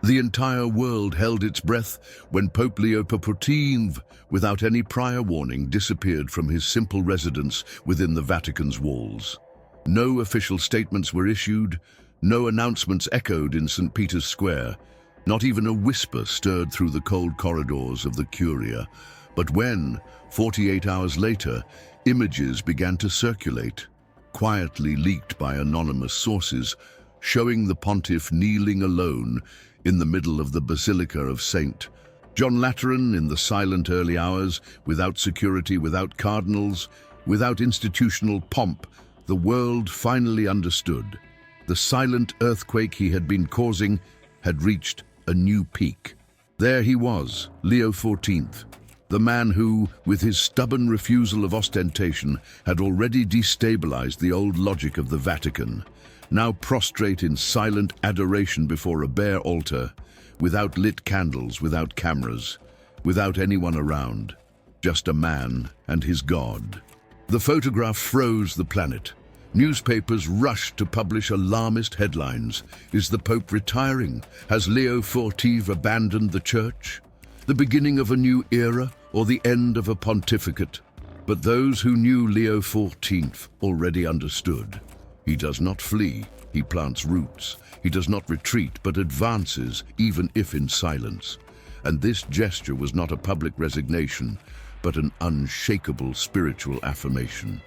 The entire world held its breath when Pope Leo XIV, without any prior warning, disappeared from his simple residence within the Vatican's walls. No official statements were issued, no announcements echoed in St. Peter's Square, not even a whisper stirred through the cold corridors of the Curia. But when, 48 hours later, images began to circulate, quietly leaked by anonymous sources, showing the pontiff kneeling alone in the middle of the Basilica of St. John Lateran in the silent early hours, without security, without cardinals, without institutional pomp, the world finally understood. The silent earthquake he had been causing had reached a new peak. There he was, Leo XIV, the man who, with his stubborn refusal of ostentation, had already destabilized the old logic of the Vatican, now prostrate in silent adoration before a bare altar, without lit candles, without cameras, without anyone around, just a man and his God. The photograph froze the planet. Newspapers rushed to publish alarmist headlines. Is the Pope retiring? Has Leo XIV abandoned the Church? The beginning of a new era or the end of a pontificate? But those who knew Leo XIV already understood. He does not flee, he plants roots. He does not retreat, but advances, even if in silence. And this gesture was not a public resignation, but an unshakable spiritual affirmation.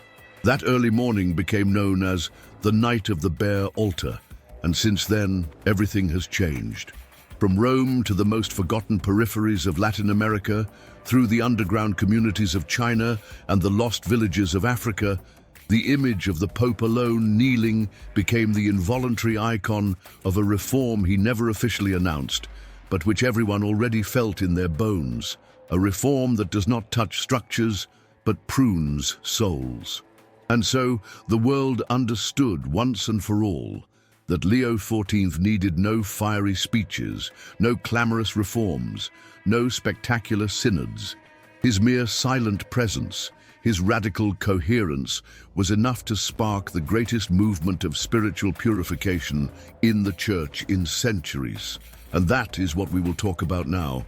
That early morning became known as the Night of the Bare Altar, and since then, everything has changed. From Rome to the most forgotten peripheries of Latin America, through the underground communities of China and the lost villages of Africa, the image of the Pope alone kneeling became the involuntary icon of a reform he never officially announced, but which everyone already felt in their bones. A reform that does not touch structures, but prunes souls. And so the world understood once and for all that Leo XIV needed no fiery speeches, no clamorous reforms, no spectacular synods. His mere silent presence, his radical coherence, was enough to spark the greatest movement of spiritual purification in the Church in centuries. And that is what we will talk about now.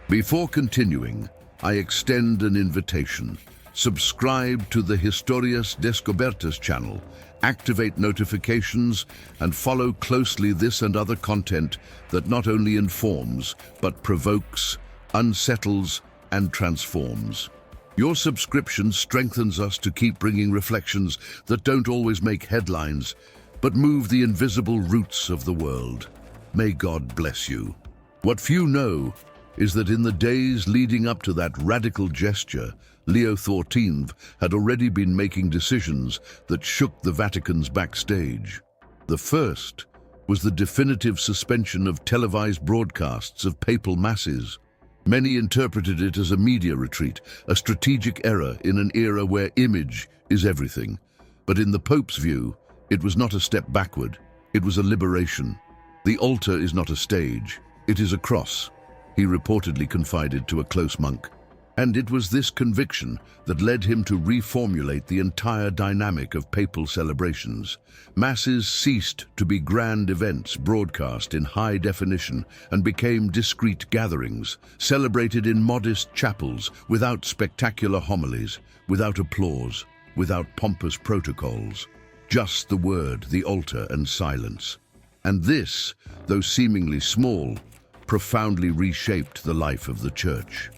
Before continuing, I extend an invitation. Subscribe to the Historias Descobertas channel, activate notifications, and follow closely this and other content that not only informs, but provokes, unsettles, and transforms. Your subscription strengthens us to keep bringing reflections that don't always make headlines, but move the invisible roots of the world. May God bless you. What few know is that in the days leading up to that radical gesture, Leo XIV had already been making decisions that shook the Vatican's backstage. The first was the definitive suspension of televised broadcasts of papal masses. Many interpreted it as a media retreat, a strategic error in an era where image is everything. But in the Pope's view, it was not a step backward, it was a liberation. The altar is not a stage, it is a cross, he reportedly confided to a close monk. And it was this conviction that led him to reformulate the entire dynamic of papal celebrations. Masses ceased to be grand events broadcast in high definition and became discreet gatherings, celebrated in modest chapels, without spectacular homilies, without applause, without pompous protocols. Just the word, the altar, and silence. And this, though seemingly small, profoundly reshaped the life of the Church.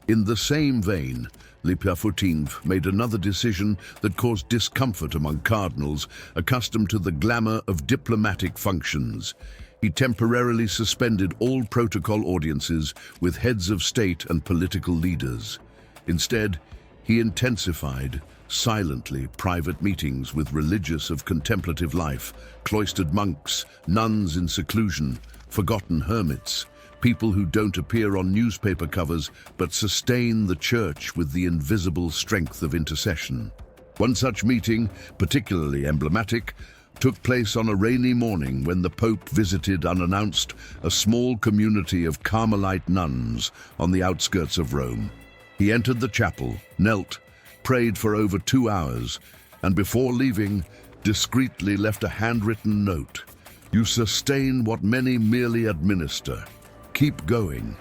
In the same vein, Leo XIV made another decision that caused discomfort among cardinals accustomed to the glamour of diplomatic functions. He temporarily suspended all protocol audiences with heads of state and political leaders. Instead, he intensified, silently, private meetings with religious of contemplative life, cloistered monks, nuns in seclusion, forgotten hermits, people who don't appear on newspaper covers but sustain the Church with the invisible strength of intercession. One such meeting, particularly emblematic, took place on a rainy morning when the Pope visited unannounced a small community of Carmelite nuns on the outskirts of Rome. He entered the chapel, knelt, prayed for over 2 hours, and before leaving, discreetly left a handwritten note. "You sustain what many merely administer. keep going,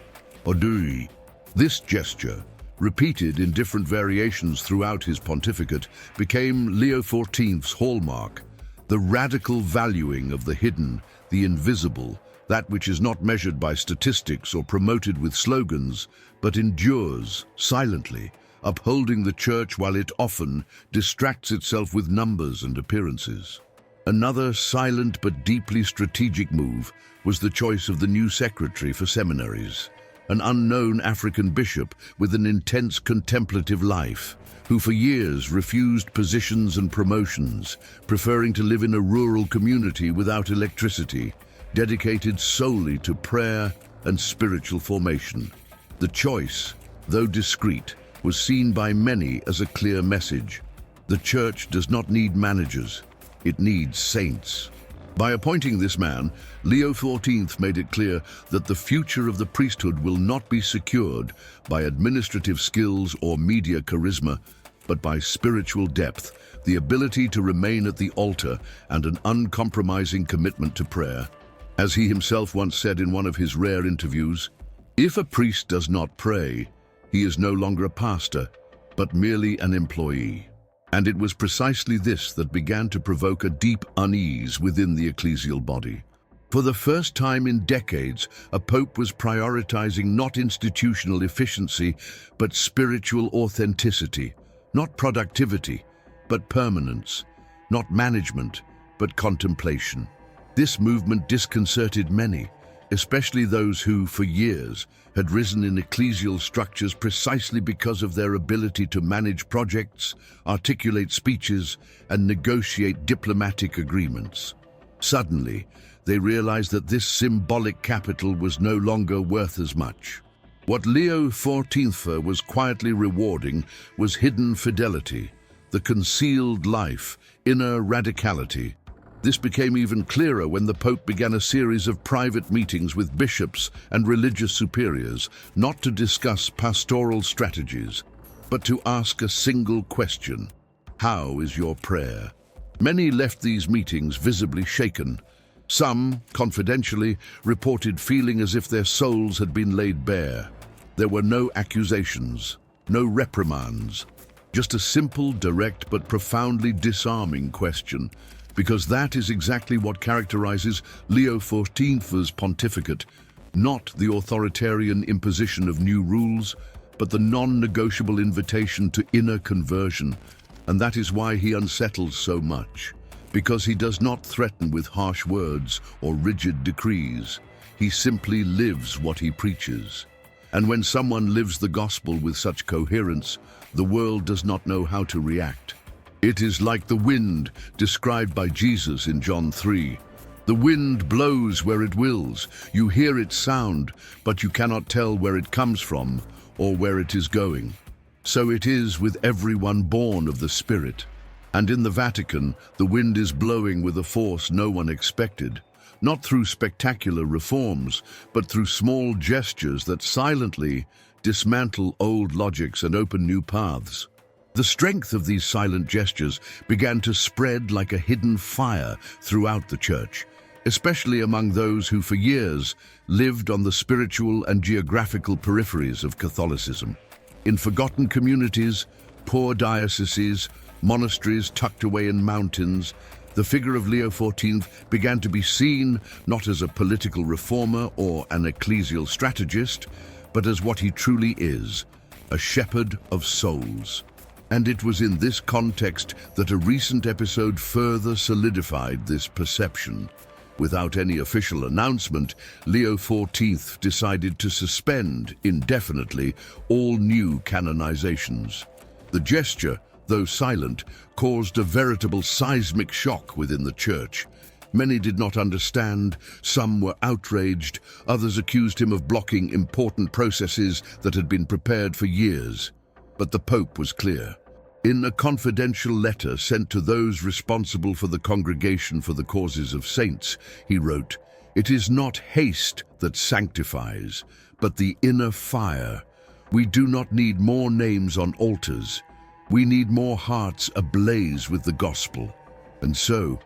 odui. This gesture, repeated in different variations throughout his pontificate, became Leo XIV's hallmark, the radical valuing of the hidden, the invisible, that which is not measured by statistics or promoted with slogans, but endures silently, upholding the church while it often distracts itself with numbers and appearances. Another silent but deeply strategic move was the choice of the new secretary for seminaries, an unknown African bishop with an intense contemplative life, who for years refused positions and promotions, preferring to live in a rural community without electricity, dedicated solely to prayer and spiritual formation. The choice, though discreet, was seen by many as a clear message. The church does not need managers, it needs saints. By appointing this man, Leo XIV made it clear that the future of the priesthood will not be secured by administrative skills or media charisma, but by spiritual depth, the ability to remain at the altar, and an uncompromising commitment to prayer. As he himself once said in one of his rare interviews, "If a priest does not pray, he is no longer a pastor, but merely an employee." And it was precisely this that began to provoke a deep unease within the ecclesial body. For the first time in decades, a pope was prioritizing not institutional efficiency, but spiritual authenticity, not productivity, but permanence, not management, but contemplation. This movement disconcerted many, especially those who, for years, had risen in ecclesial structures precisely because of their ability to manage projects, articulate speeches, and negotiate diplomatic agreements. Suddenly, they realized that this symbolic capital was no longer worth as much. What Leo XIV was quietly rewarding was hidden fidelity, the concealed life, inner radicality. This became even clearer when the Pope began a series of private meetings with bishops and religious superiors, not to discuss pastoral strategies, but to ask a single question: how is your prayer? Many left these meetings visibly shaken. Some, confidentially, reported feeling as if their souls had been laid bare. There were no accusations, no reprimands, just a simple, direct, but profoundly disarming question, because that is exactly what characterizes Leo XIV's pontificate, not the authoritarian imposition of new rules, but the non-negotiable invitation to inner conversion. And that is why he unsettles so much, because he does not threaten with harsh words or rigid decrees. He simply lives what he preaches. And when someone lives the gospel with such coherence, the world does not know how to react. It is like the wind described by Jesus in John 3. The wind blows where it wills. You hear its sound, but you cannot tell where it comes from or where it is going. So it is with everyone born of the Spirit. And in the Vatican, the wind is blowing with a force no one expected, not through spectacular reforms, but through small gestures that silently dismantle old logics and open new paths. The strength of these silent gestures began to spread like a hidden fire throughout the church, especially among those who for years lived on the spiritual and geographical peripheries of Catholicism. In forgotten communities, poor dioceses, monasteries tucked away in mountains, the figure of Leo XIV began to be seen not as a political reformer or an ecclesial strategist, but as what he truly is, a shepherd of souls. And it was in this context that a recent episode further solidified this perception. Without any official announcement, Leo XIV decided to suspend indefinitely all new canonizations. The gesture, though silent, caused a veritable seismic shock within the church. Many did not understand, some were outraged, others accused him of blocking important processes that had been prepared for years. But the Pope was clear. In a confidential letter sent to those responsible for the Congregation for the Causes of Saints, he wrote, "It is not haste that sanctifies, but the inner fire. We do not need more names on altars. We need more hearts ablaze with the gospel." And so,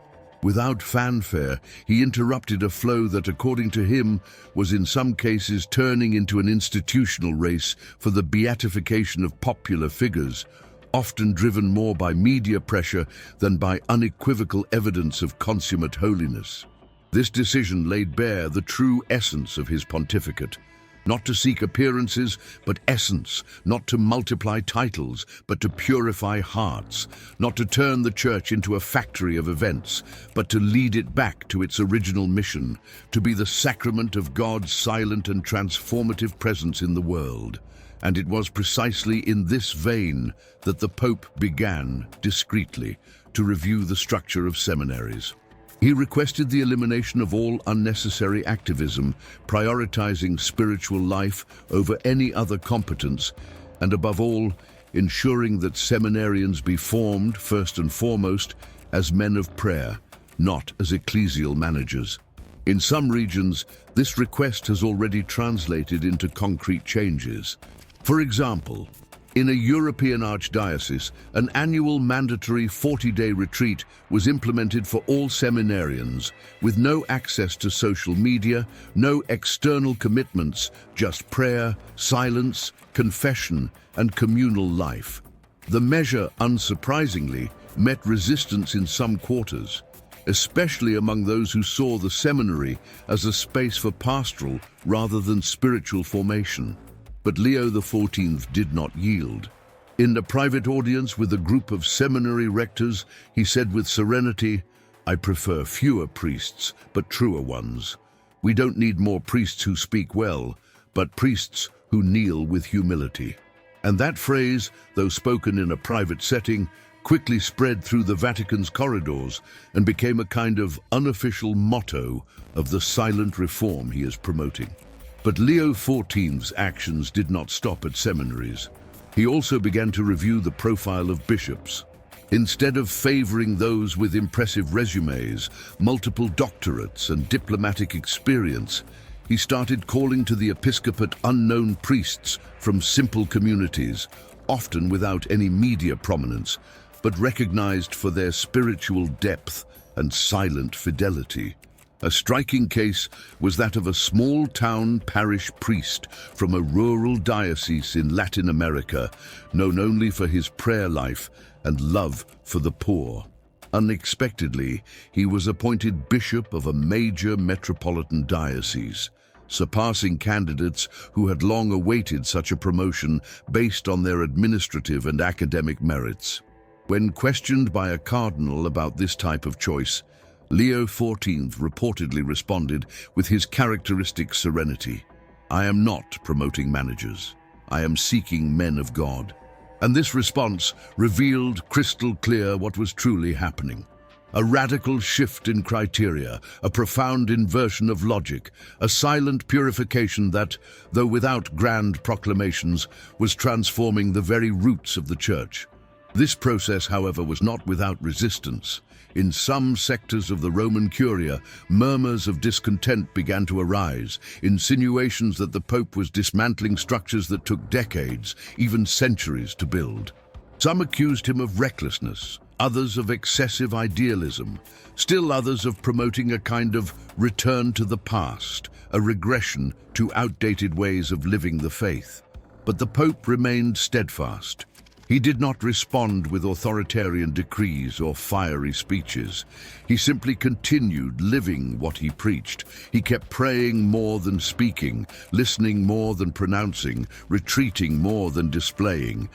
Without fanfare, he interrupted a flow that, according to him, was in some cases turning into an institutional race for the beatification of popular figures, often driven more by media pressure than by unequivocal evidence of consummate holiness. This decision laid bare the true essence of his pontificate: not to seek appearances, but essence; not to multiply titles, but to purify hearts; not to turn the church into a factory of events, but to lead it back to its original mission, to be the sacrament of God's silent and transformative presence in the world. And it was precisely in this vein that the Pope began, discreetly, to review the structure of seminaries. He requested the elimination of all unnecessary activism, prioritizing spiritual life over any other competence, and above all, ensuring that seminarians be formed, first and foremost, as men of prayer, not as ecclesial managers. In some regions, this request has already translated into concrete changes. For example, in a European archdiocese, an annual mandatory 40-day retreat was implemented for all seminarians, with no access to social media, no external commitments, just prayer, silence, confession, and communal life. The measure, unsurprisingly, met resistance in some quarters, especially among those who saw the seminary as a space for pastoral rather than spiritual formation. But Leo XIV did not yield. In a private audience with a group of seminary rectors, he said with serenity, "I prefer fewer priests, but truer ones. We don't need more priests who speak well, but priests who kneel with humility." And that phrase, though spoken in a private setting, quickly spread through the Vatican's corridors and became a kind of unofficial motto of the silent reform he is promoting. But Leo XIV's actions did not stop at seminaries. He also began to review the profile of bishops. Instead of favoring those with impressive resumes, multiple doctorates, and diplomatic experience, he started calling to the episcopate unknown priests from simple communities, often without any media prominence, but recognized for their spiritual depth and silent fidelity. A striking case was that of a small-town parish priest from a rural diocese in Latin America, known only for his prayer life and love for the poor. Unexpectedly, he was appointed bishop of a major metropolitan diocese, surpassing candidates who had long awaited such a promotion based on their administrative and academic merits. When questioned by a cardinal about this type of choice, Leo XIV reportedly responded with his characteristic serenity: "I am not promoting managers. I am seeking men of God." And this response revealed crystal clear what was truly happening. A radical shift in criteria, a profound inversion of logic, a silent purification that, though without grand proclamations, was transforming the very roots of the Church. This process, however, was not without resistance. In some sectors of the Roman Curia, murmurs of discontent began to arise, insinuations that the Pope was dismantling structures that took decades, even centuries, to build. Some accused him of recklessness, others of excessive idealism, still others of promoting a kind of return to the past, a regression to outdated ways of living the faith. But the Pope remained steadfast. He did not respond with authoritarian decrees or fiery speeches. He simply continued living what he preached. He kept praying more than speaking, listening more than pronouncing, retreating more than displaying.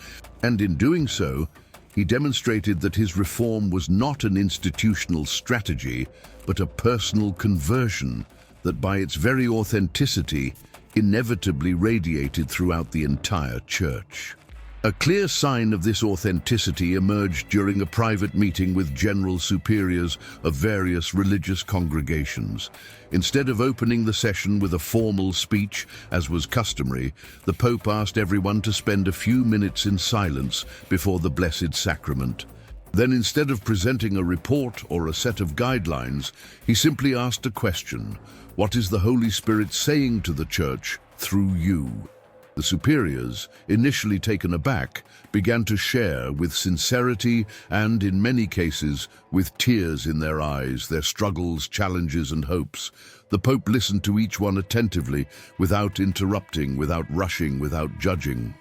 And in doing so, he demonstrated that his reform was not an institutional strategy, but a personal conversion that, by its very authenticity, inevitably radiated throughout the entire Church. A clear sign of this authenticity emerged during a private meeting with general superiors of various religious congregations. Instead of opening the session with a formal speech, as was customary, the Pope asked everyone to spend a few minutes in silence before the Blessed Sacrament. Then, instead of presenting a report or a set of guidelines, he simply asked a question: what is the Holy Spirit saying to the Church through you? The superiors, initially taken aback, began to share with sincerity and, in many cases, with tears in their eyes, their struggles, challenges, and hopes. The Pope listened to each one attentively, without interrupting, without rushing, without judging.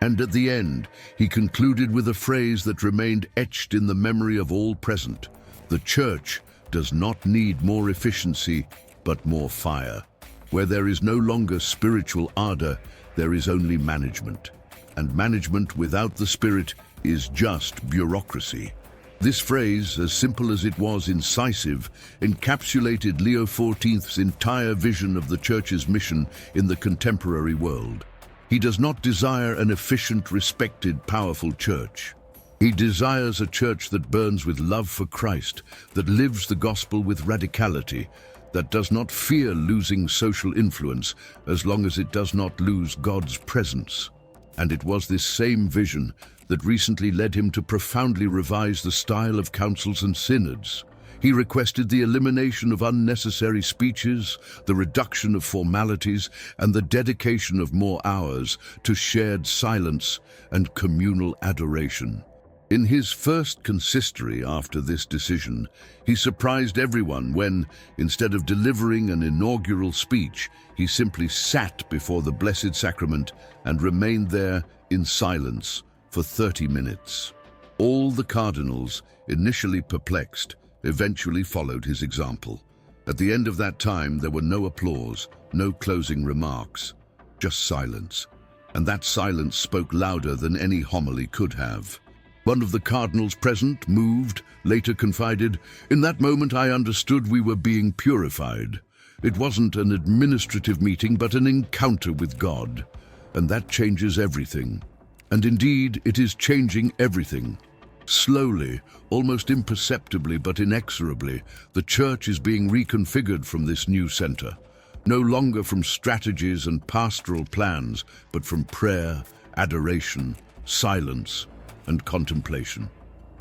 And at the end, he concluded with a phrase that remained etched in the memory of all present. The Church does not need more efficiency, but more fire. Where there is no longer spiritual ardor, there is only management. And management without the Spirit is just bureaucracy. This phrase, as simple as it was incisive, encapsulated Leo XIV's entire vision of the Church's mission in the contemporary world. He does not desire an efficient, respected, powerful church. He desires a church that burns with love for Christ, that lives the gospel with radicality, that does not fear losing social influence as long as it does not lose God's presence. And it was this same vision that recently led him to profoundly revise the style of councils and synods. He requested the elimination of unnecessary speeches, the reduction of formalities, and the dedication of more hours to shared silence and communal adoration. In his first consistory after this decision, he surprised everyone when, instead of delivering an inaugural speech, he simply sat before the Blessed Sacrament and remained there in silence for 30 minutes. All the cardinals, initially perplexed, eventually followed his example. At the end of that time, there were no applause, no closing remarks, just silence. And that silence spoke louder than any homily could have. One of the cardinals present, moved, later confided, "In that moment I understood we were being purified. It wasn't an administrative meeting, but an encounter with God. And that changes everything. And indeed, it is changing everything. Slowly, almost imperceptibly but inexorably, the Church is being reconfigured from this new center. No longer from strategies and pastoral plans, but from prayer, adoration, silence, and contemplation."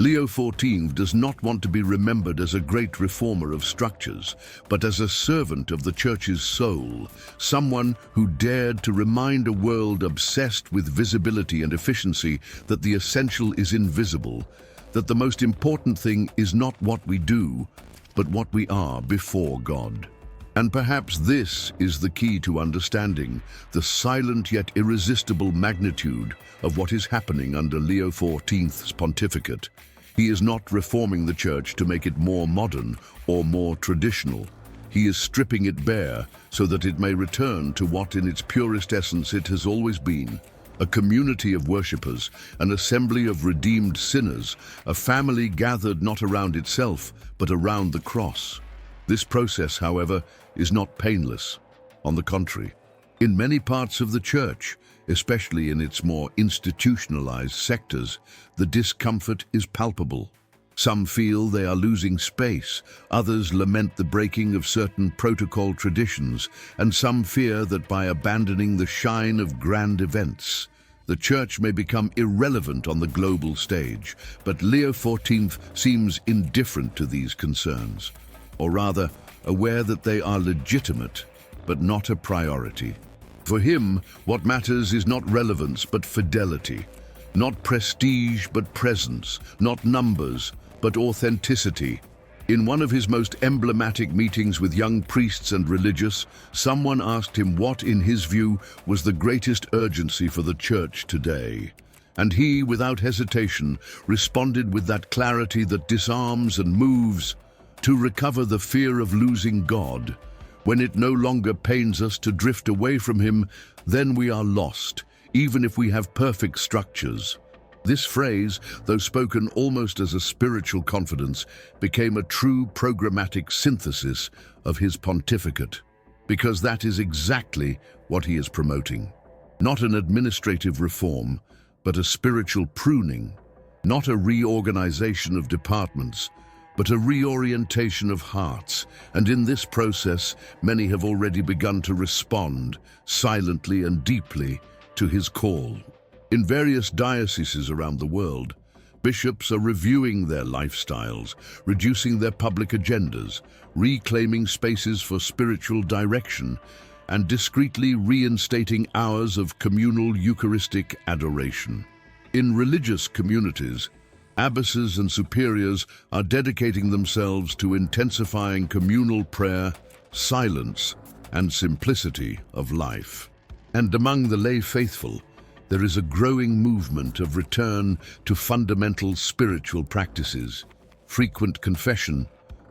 Leo XIV does not want to be remembered as a great reformer of structures, but as a servant of the Church's soul, someone who dared to remind a world obsessed with visibility and efficiency that the essential is invisible, that the most important thing is not what we do, but what we are before God. And perhaps this is the key to understanding the silent yet irresistible magnitude of what is happening under Leo XIV's pontificate. He is not reforming the Church to make it more modern or more traditional. He is stripping it bare so that it may return to what in its purest essence it has always been: a community of worshippers, an assembly of redeemed sinners, a family gathered not around itself, but around the cross. This process, however, is not painless. On the contrary, in many parts of the Church, especially in its more institutionalized sectors, the discomfort is palpable. Some feel they are losing space, others lament the breaking of certain protocol traditions, and some fear that by abandoning the shine of grand events, the Church may become irrelevant on the global stage. But Leo XIV seems indifferent to these concerns, or rather, aware that they are legitimate, but not a priority. For him, what matters is not relevance, but fidelity. Not prestige, but presence. Not numbers, but authenticity. In one of his most emblematic meetings with young priests and religious, someone asked him what, in his view, was the greatest urgency for the Church today. And he, without hesitation, responded with that clarity that disarms and moves: to recover the fear of losing God. When it no longer pains us to drift away from him, then we are lost, even if we have perfect structures. This phrase, though spoken almost as a spiritual confidence, became a true programmatic synthesis of his pontificate, because that is exactly what he is promoting. Not an administrative reform, but a spiritual pruning. Not a reorganization of departments, but a reorientation of hearts. And in this process, many have already begun to respond, silently and deeply, to his call. In various dioceses around the world, bishops are reviewing their lifestyles, reducing their public agendas, reclaiming spaces for spiritual direction, and discreetly reinstating hours of communal Eucharistic adoration. In religious communities, abbesses and superiors are dedicating themselves to intensifying communal prayer, silence, and simplicity of life. And among the lay faithful, there is a growing movement of return to fundamental spiritual practices, frequent confession,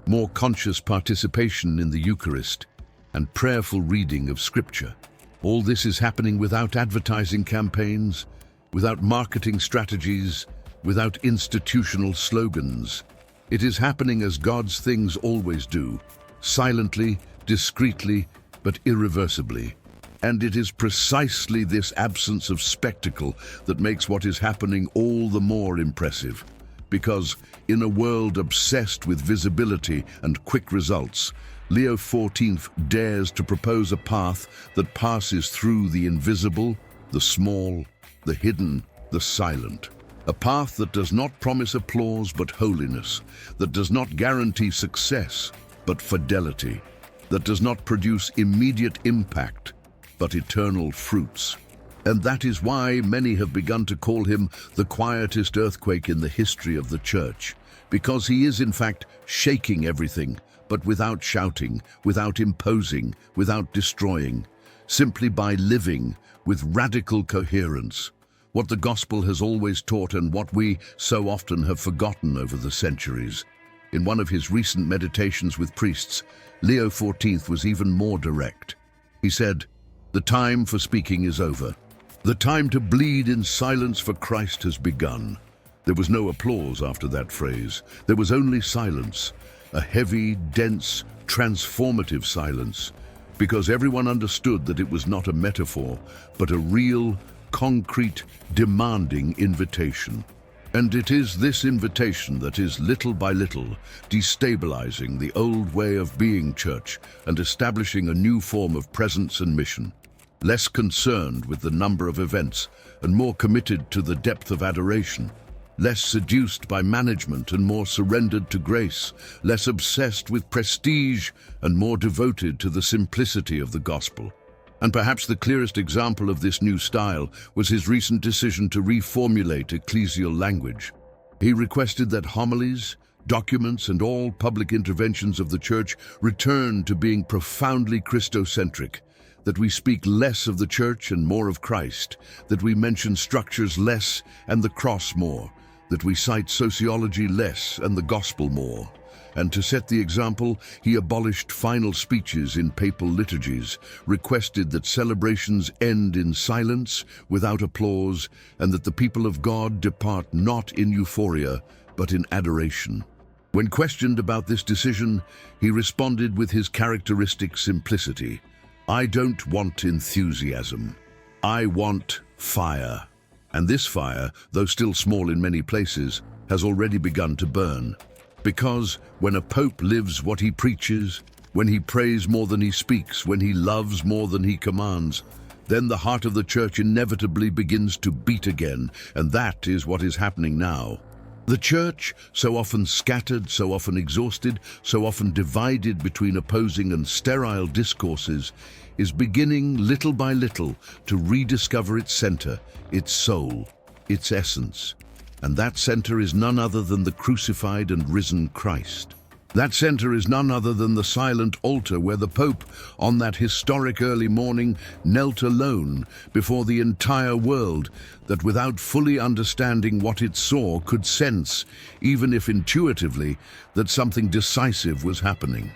more conscious participation in the Eucharist, and prayerful reading of Scripture. All this is happening without advertising campaigns, without marketing strategies, without institutional slogans. It is happening as God's things always do, silently, discreetly, but irreversibly. And it is precisely this absence of spectacle that makes what is happening all the more impressive. Because in a world obsessed with visibility and quick results, Leo XIV dares to propose a path that passes through the invisible, the small, the hidden, the silent. A path that does not promise applause but holiness, that does not guarantee success but fidelity, that does not produce immediate impact but eternal fruits. And that is why many have begun to call him the quietest earthquake in the history of the Church, because he is in fact shaking everything, but without shouting, without imposing, without destroying, simply by living with radical coherence what the gospel has always taught and what we so often have forgotten over the centuries. In one of his recent meditations with priests, Leo XIV was even more direct. He said, "The time for speaking is over. The time to bleed in silence for Christ has begun." There was no applause after that phrase. There was only silence, a heavy, dense, transformative silence, because everyone understood that it was not a metaphor, but a real, concrete, demanding invitation. And it is this invitation that is little by little destabilizing the old way of being church and establishing a new form of presence and mission. Less concerned with the number of events and more committed to the depth of adoration. Less seduced by management and more surrendered to grace. Less obsessed with prestige and more devoted to the simplicity of the gospel. And perhaps the clearest example of this new style was his recent decision to reformulate ecclesial language. He requested that homilies, documents, and all public interventions of the Church return to being profoundly Christocentric, that we speak less of the Church and more of Christ, that we mention structures less and the cross more, that we cite sociology less and the gospel more. And to set the example, he abolished final speeches in papal liturgies, requested that celebrations end in silence, without applause, and that the people of God depart not in euphoria, but in adoration. When questioned about this decision, he responded with his characteristic simplicity. "I don't want enthusiasm. I want fire." And this fire, though still small in many places, has already begun to burn. Because when a pope lives what he preaches, when he prays more than he speaks, when he loves more than he commands, then the heart of the Church inevitably begins to beat again, and that is what is happening now. The Church, so often scattered, so often exhausted, so often divided between opposing and sterile discourses, is beginning little by little to rediscover its center, its soul, its essence. And that center is none other than the crucified and risen Christ. That center is none other than the silent altar where the Pope, on that historic early morning, knelt alone before the entire world that, without fully understanding what it saw, could sense, even if intuitively, that something decisive was happening.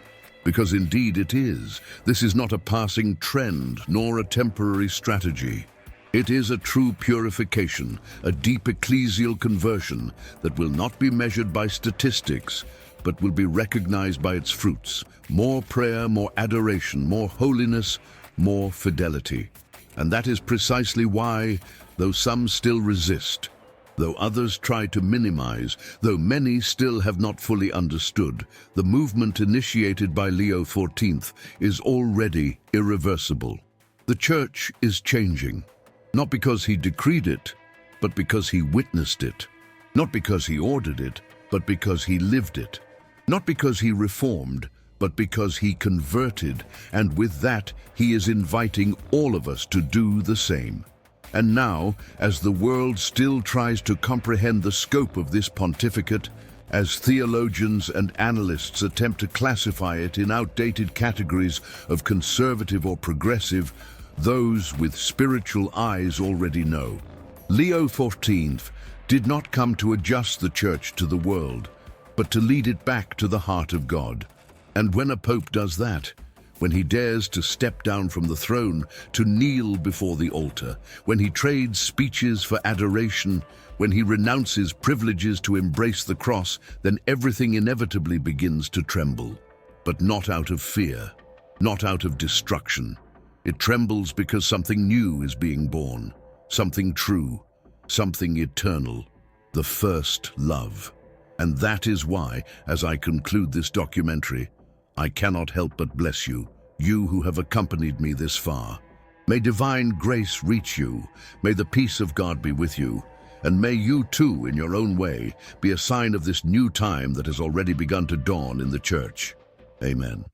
Because indeed it is. This is not a passing trend, nor a temporary strategy. It is a true purification, a deep ecclesial conversion that will not be measured by statistics, but will be recognized by its fruits. More prayer, more adoration, more holiness, more fidelity. And that is precisely why, though some still resist, though others try to minimize, though many still have not fully understood, the movement initiated by Leo XIV is already irreversible. The Church is changing. Not because he decreed it, but because he witnessed it. Not because he ordered it, but because he lived it. Not because he reformed, but because he converted, and with that he is inviting all of us to do the same. And now, as the world still tries to comprehend the scope of this pontificate, as theologians and analysts attempt to classify it in outdated categories of conservative or progressive, those with spiritual eyes already know. Leo XIV did not come to adjust the church to the world, but to lead it back to the heart of God. And when a pope does that, when he dares to step down from the throne, to kneel before the altar, when he trades speeches for adoration, when he renounces privileges to embrace the cross, then everything inevitably begins to tremble. But not out of fear, not out of destruction. It trembles because something new is being born, something true, something eternal, the first love. And that is why, as I conclude this documentary, I cannot help but bless you, you who have accompanied me this far. May divine grace reach you, may the peace of God be with you, and may you too, in your own way, be a sign of this new time that has already begun to dawn in the Church. Amen.